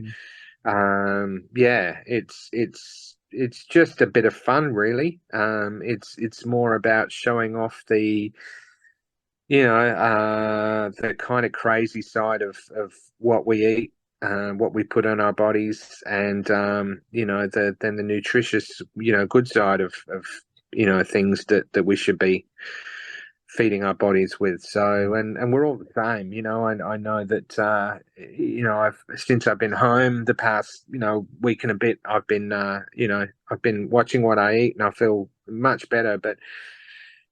Mhm. yeah, it's just a bit of fun, really. It's more about showing off the kind of crazy side of what we eat, what we put on our bodies, and then the nutritious, good side of things that we should be feeding our bodies with. So, and we're all the same, and I know that I've since I've been home the past week and a bit, I've been watching what I eat, and I feel much better. But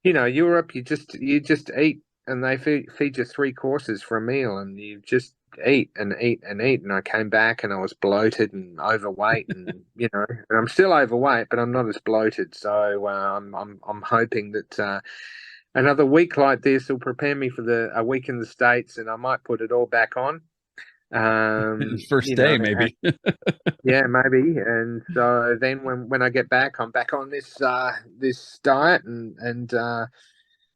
Europe, you just eat, and they feed you three courses for a meal, and you just eat and eat and eat. And I came back, and I was bloated and overweight, and and I'm still overweight, but I'm not as bloated. So I'm hoping that another week like this will prepare me for a week in the States, and I might put it all back on. First You know, day, maybe. yeah, maybe. And so then when I get back, I'm back on this diet, and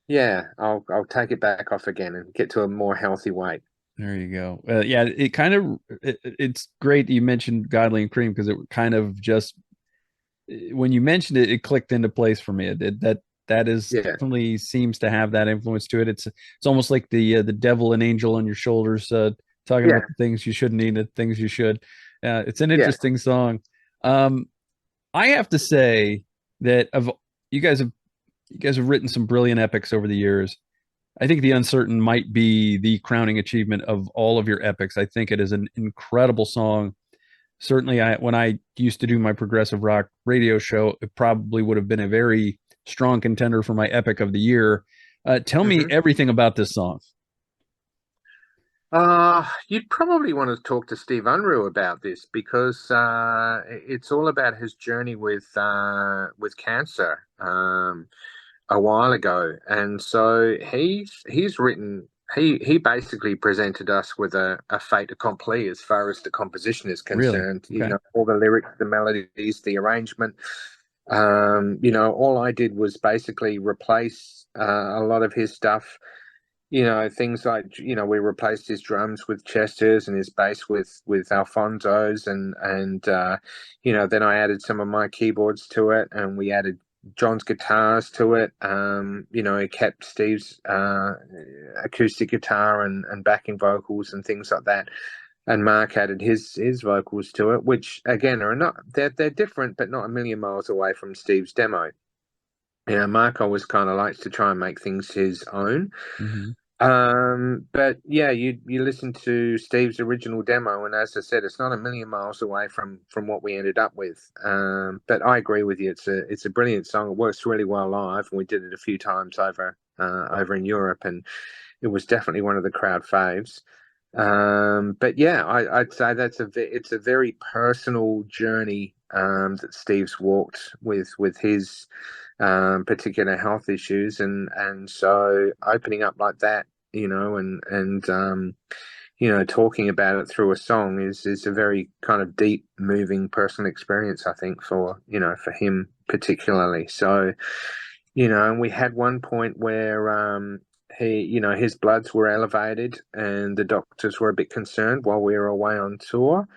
yeah, I'll take it back off again and get to a more healthy weight. There you go. Yeah, it's great that you mentioned Godly and Cream because it kind of just when you mentioned it, it clicked into place for me. That is Yeah, definitely seems to have that influence to it. It's almost like the devil and angel on your shoulders, talking about yeah, the things you shouldn't need, the things you should. It's an yeah. interesting song. Um, I have to say that of you guys have you guys have written some brilliant epics over the years. I think The Uncertain might be the crowning achievement of all of your epics. I think it is an incredible song. Certainly, when I used to do my progressive rock radio show, it probably would have been a very strong contender for my epic of the year. Tell me hmm everything about this song. You'd probably want to talk to Steve Unruh about this because it's all about his journey with cancer a while ago, and so he's written. He basically presented us with a fait accompli as far as the composition is Really? concerned. You Okay. know, all the lyrics, the melodies, the arrangement. You know, all I did was basically replace a lot of his stuff. You know, things like, you know, we replaced his drums with Chesters and his bass with Alfonso's, and you know, then I added some of my keyboards to it, and we added John's guitars to it. You know, he kept Steve's acoustic guitar and backing vocals and things like that. And Mark added his vocals to it, which again are not they're different, but not a million miles away from Steve's demo. You know, Mark always kind of likes to try and make things his own. Hmm. But yeah, you listen to Steve's original demo, and as I said, it's not a million miles away from what we ended up with. But I agree with you. It's a brilliant song. It works really well live, and we did it a few times over in Europe, and it was definitely one of the crowd faves. But yeah, I'd say it's a very personal journey that Steve's walked with his particular health issues, and so opening up like that, you know, and you know, talking about it through a song is a very kind of deep, moving personal experience, I think, for you know, for him particularly. So, you know, and we had one point where he, you know, his bloods were elevated, and the doctors were a bit concerned while we were away on tour.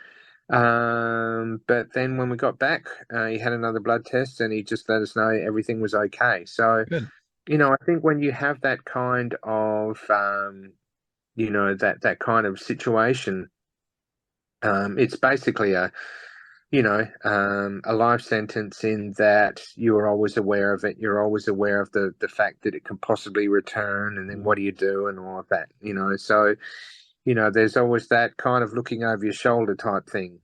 But then when we got back, he had another blood test, and he just let us know everything was okay. So, Good. you know, I think when you have that kind of, you know, that kind of situation, it's basically you know, a life sentence in that you are always aware of it. You're always aware of the fact that it can possibly return, and then what do you do, and all of that, you know. So, you know, there's always that kind of looking over your shoulder type thing,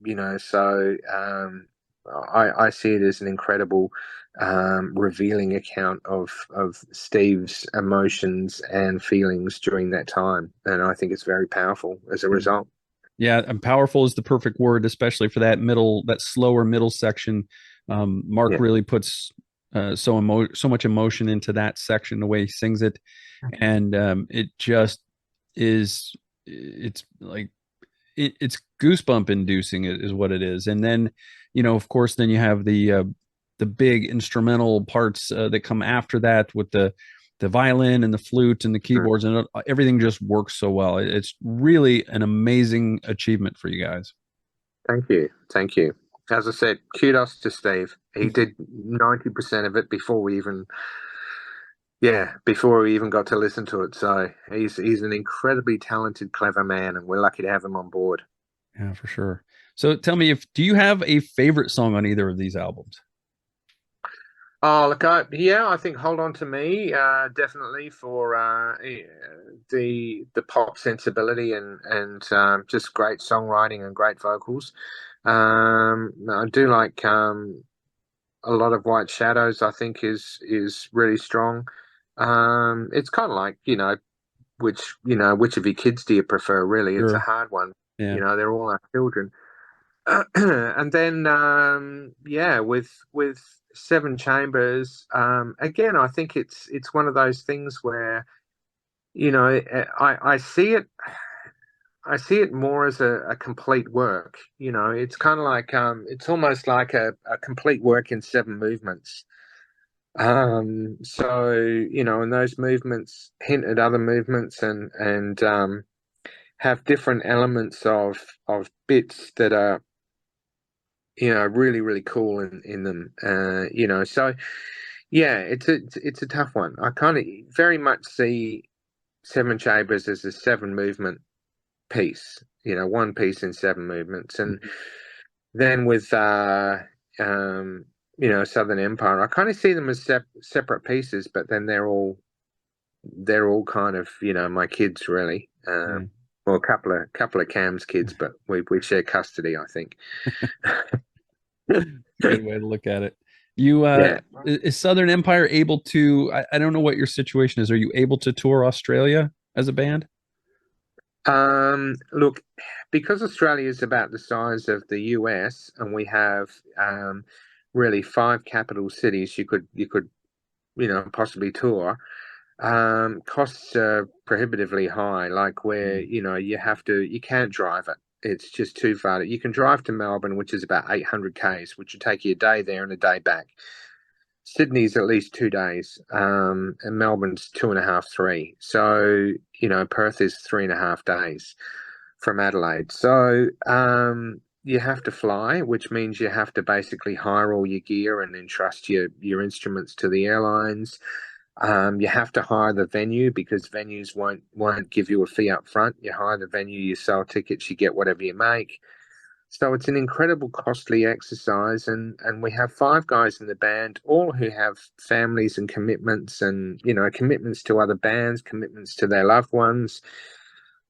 you know. So I see it as an incredible, revealing account of Steve's emotions and feelings during that time, and I think it's very powerful as a result. Yeah, and powerful is the perfect word, especially for that slower middle section. Mark Yeah. really puts so much emotion into that section, the way he sings it, and it just is. It's like it's goosebump inducing is what it is. And then, you know, of course, then you have the big instrumental parts that come after that with the violin and the flute and the Mm. keyboards, and everything just works so well. It's really an amazing achievement for you guys. Thank you. Thank you. As I said, kudos to Steve. He did 90% of it before we even got to listen to it. So he's an incredibly talented, clever man, and we're lucky to have him on board. Yeah, for sure. So tell me, if do you have a favorite song on either of these albums? Oh, look, yeah, I think "Hold On to Me" definitely for the pop sensibility and just great songwriting and great vocals. I do like a lot of White Shadows. I think is really strong. It's kind of like, which of your kids do you prefer? Really, it's a Sure. hard one. Yeah. You know, they're all our children. And then yeah, with Seven Chambers, again, I think it's one of those things where, you know, I see it more as a complete work. You know, it's kind of like it's almost like a complete work in seven movements. So, you know, and those movements hint at other movements, and have different elements of bits that are, you know, really, really cool in them. You know, so yeah, it's a tough one. I kind of very much see Seven Chambers as a seven movement piece, you know, one piece in seven movements. And then with um you know, Southern Empire, I kind of see them as separate pieces, but then they're all kind of, you know, my kids really. Yeah. Well, a couple of Cam's kids, but we share custody, I think. Good way to look at it. You Yeah. is Southern Empire able to, I don't know what your situation is. Are you able to tour Australia as a band? Look, because Australia is about the size of the US, and we have really five capital cities you know, possibly tour. Costs are prohibitively high, like where, Mm. you know, you can't drive it. It's just too far. You can drive to Melbourne, which is about 800 Ks, which would take you a day there and a day back. Sydney's at least 2 days, and Melbourne's two and a half, three. So, you know, Perth is 3.5 days from Adelaide. So, you have to fly, which means you have to basically hire all your gear and entrust your instruments to the airlines. You have to hire the venue because venues won't give you a fee up front. You hire the venue, you sell tickets, you get whatever you make. So it's an incredible costly exercise, and we have five guys in the band, all who have families and commitments, and, you know, commitments to other bands, commitments to their loved ones.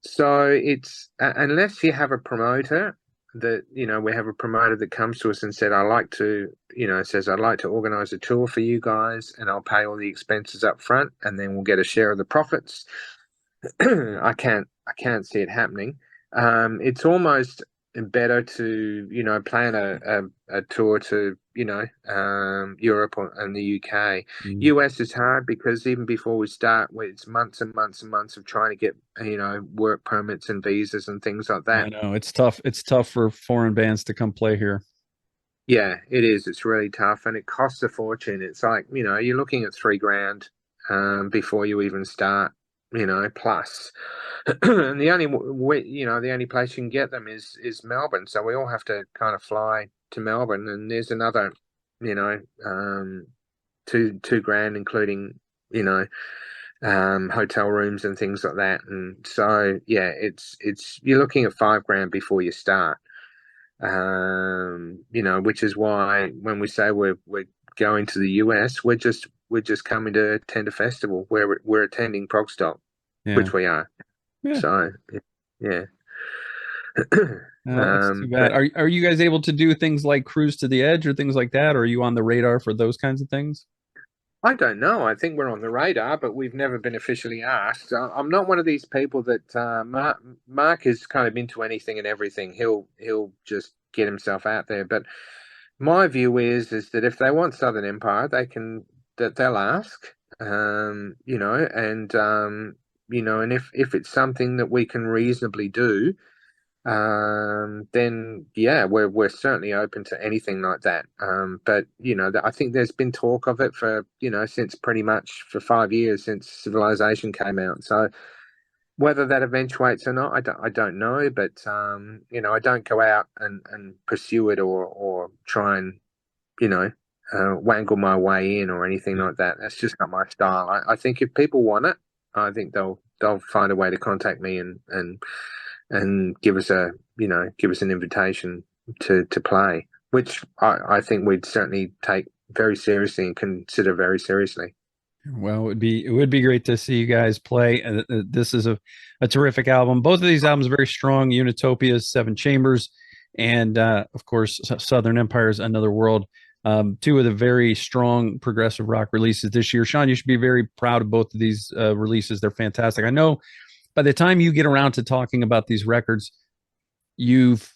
So it's unless you have a promoter that, you know, we have a promoter that comes to us and said, I like to, you know, says, I'd like to organize a tour for you guys and I'll pay all the expenses up front and then we'll get a share of the profits. I can't see it happening. It's almost better to, you know, plan a tour to, you know, Europe and the UK. Mm. US is hard because even before we start, it's months and months and months of trying to get, you know, work permits and visas and things like I that. know it's tough. It's tough for foreign bands to come play here. Yeah, it is. It's really tough and it costs a fortune. It's like, you know, you're looking at 3 grand before you even start, you know, plus. And the only way, you know, the only place you can get them is Melbourne. So we all have to kind of fly to Melbourne, and there's another, you know, two grand, including, you know, hotel rooms and things like that. And so yeah, it's you're looking at 5 grand before you start. You know, which is why when we say we're going to the US, we're just coming to attend a festival where we're attending Prog, Yeah. which we are. Yeah. So yeah. That's too bad. But Are you guys able to do things like Cruise to the Edge or things like that? Or are you on the radar for those kinds of things? I don't know. I think we're on the radar, but we've never been officially asked. I'm not one of these people that Mark is kind of into anything and everything. He'll just get himself out there. But my view is that if they want Southern Empire, they'll ask. You know, and you know, and if it's something that we can reasonably do, then yeah, we're certainly open to anything like that. But you know, I think there's been talk of it for, you know, since pretty much for 5 years since Civilization came out. So whether that eventuates or not, I don't know. But you know, I don't go out and pursue it or try and, you know, wangle my way in or anything like that. That's just not my style. I think if people want it, I think they'll find a way to contact me and give us a, you know, give us an invitation to play, which I think we'd certainly take very seriously and consider very seriously. Well, it would be great to see you guys play. This is a terrific album. Both of these albums are very strong. Utopia's Seven Chambers, and of course Southern Empire's Another World. Two of the very strong progressive rock releases this year. Sean, you should be very proud of both of these releases. They're fantastic. I know by the time you get around to talking about these records, you've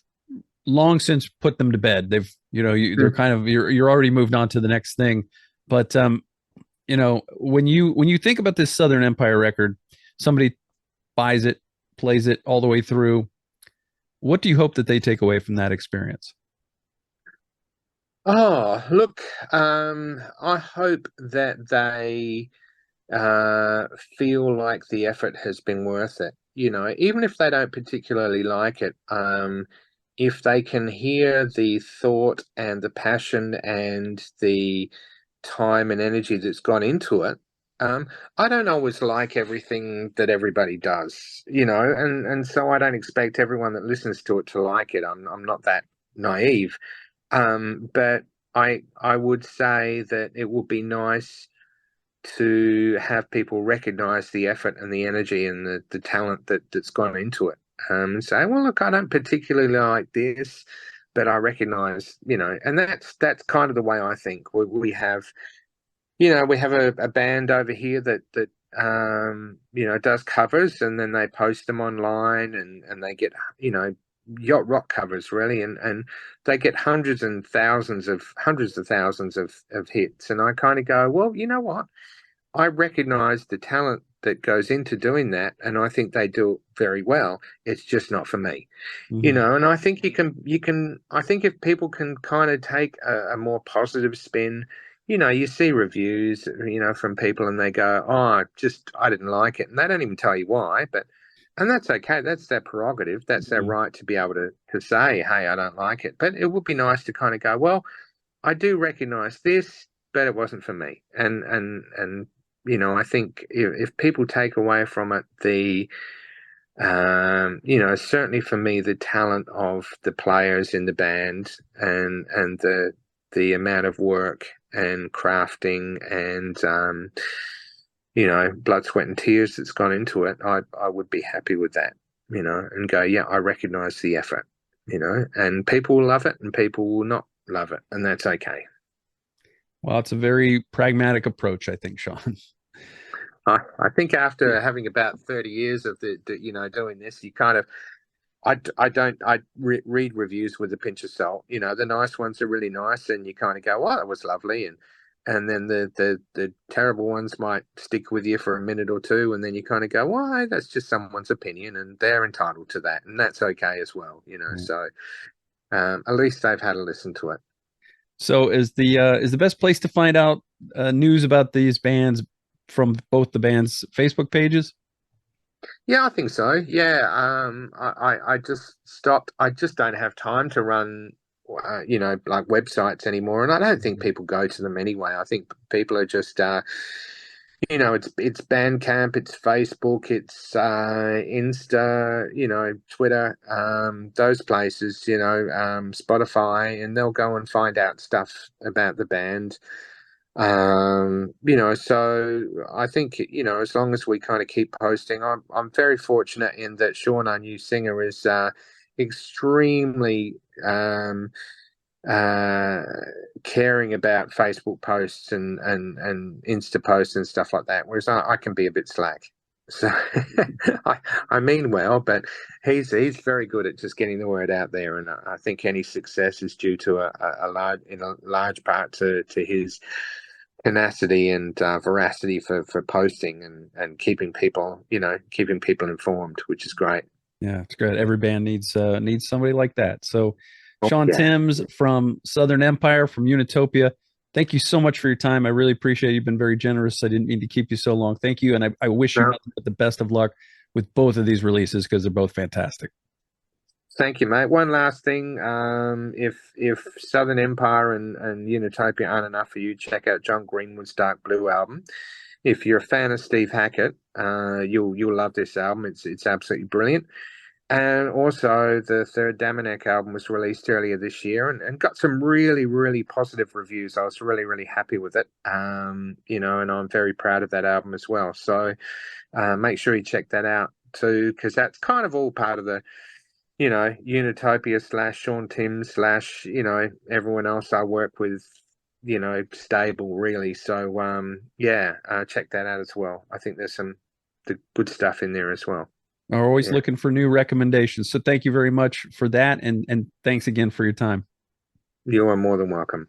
long since put them to bed. They've, they're Mm. kind of, you're already moved on to the next thing. But when you think about this Southern Empire record, somebody buys it, plays it all the way through. What do you hope that they take away from that experience? Oh, look, I hope that they uh, feel like the effort has been worth it. Even if they don't particularly like it, if they can hear the thought and the passion and the time and energy that's gone into it. Um, I don't always like everything that everybody does, and so I don't expect everyone that listens to it to like it. I'm not that naive. But I would say that it would be nice to have people recognize the effort and the energy and the talent that's gone into it. And say, well, look, I don't particularly like this, but I recognize, and that's kind of the way I think. We have, we have a band over here that does covers, and then they post them online, and they get, yacht rock covers really, and they get hundreds of thousands of hits. And I kind of go, well, you know what? I recognize the talent that goes into doing that, and I think they do it very well. It's just not for me, Mm-hmm. and I think I think if people can kind of take a more positive spin, you see reviews, from people, and they go, oh, I didn't like it. And they don't even tell you why, and that's okay. That's their prerogative. That's their Mm-hmm. right to be able to say, hey, I don't like it. But it would be nice to kind of go, well, I do recognize this, but it wasn't for me. And I think if people take away from it certainly for me, the talent of the players in the band, and the amount of work and crafting and blood, sweat, and tears that's gone into it, I would be happy with that, and go, yeah, I recognize the effort, and people will love it and people will not love it, and that's okay. Well, it's a very pragmatic approach, I think, Sean. I think after having about 30 years of doing this, you kind of, read reviews with a pinch of salt. The nice ones are really nice, and you kind of go, "Well, that was lovely," and then the terrible ones might stick with you for a minute or two, and then you kind of go, "Why? That's just someone's opinion, and they're entitled to that, and that's okay as well." Right. So at least they've had a listen to it. So is the best place to find out news about these bands from both the band's Facebook pages? Yeah, I think so. Yeah, I just stopped. I just don't have time to run, like websites anymore, and I don't think people go to them anyway. I think people are just, it's Bandcamp, it's Facebook, it's Insta, Twitter, those places, Spotify, and they'll go and find out stuff about the band. So I think, as long as we kind of keep posting, I'm very fortunate in that Sean, our new singer, is extremely uh caring about Facebook posts and Insta posts and stuff like that, whereas I can be a bit slack. So I mean well, but he's very good at just getting the word out there, and I think any success is due to a large part to his tenacity and veracity for posting and keeping people informed, which is great. Yeah, it's great. Every band needs somebody like that. So, Oh, Sean yeah. Timms from Southern Empire from Unitopia, thank you so much for your time. I really appreciate it. You've been very generous. I didn't mean to keep you so long. Thank you, and I wish you No, nothing but the best of luck with both of these releases because they're both fantastic. thank you, mate. One last thing, if Southern Empire and Unitopia aren't enough for you, check out John Greenwood's Dark Blue album. If you're a fan of Steve Hackett, you'll love this album. It's absolutely brilliant. And also, the third Damanek album was released earlier this year, and got some really, really positive reviews. I was really, really happy with it. And I'm very proud of that album as well. So make sure you check that out too, because that's kind of all part of the, Unitopia / Sean Tim / everyone else I work with, stable really. So yeah, check that out as well. I think there's some the good stuff in there as well. are always Yeah. looking for new recommendations. So thank you very much for that. And thanks again for your time. You are more than welcome.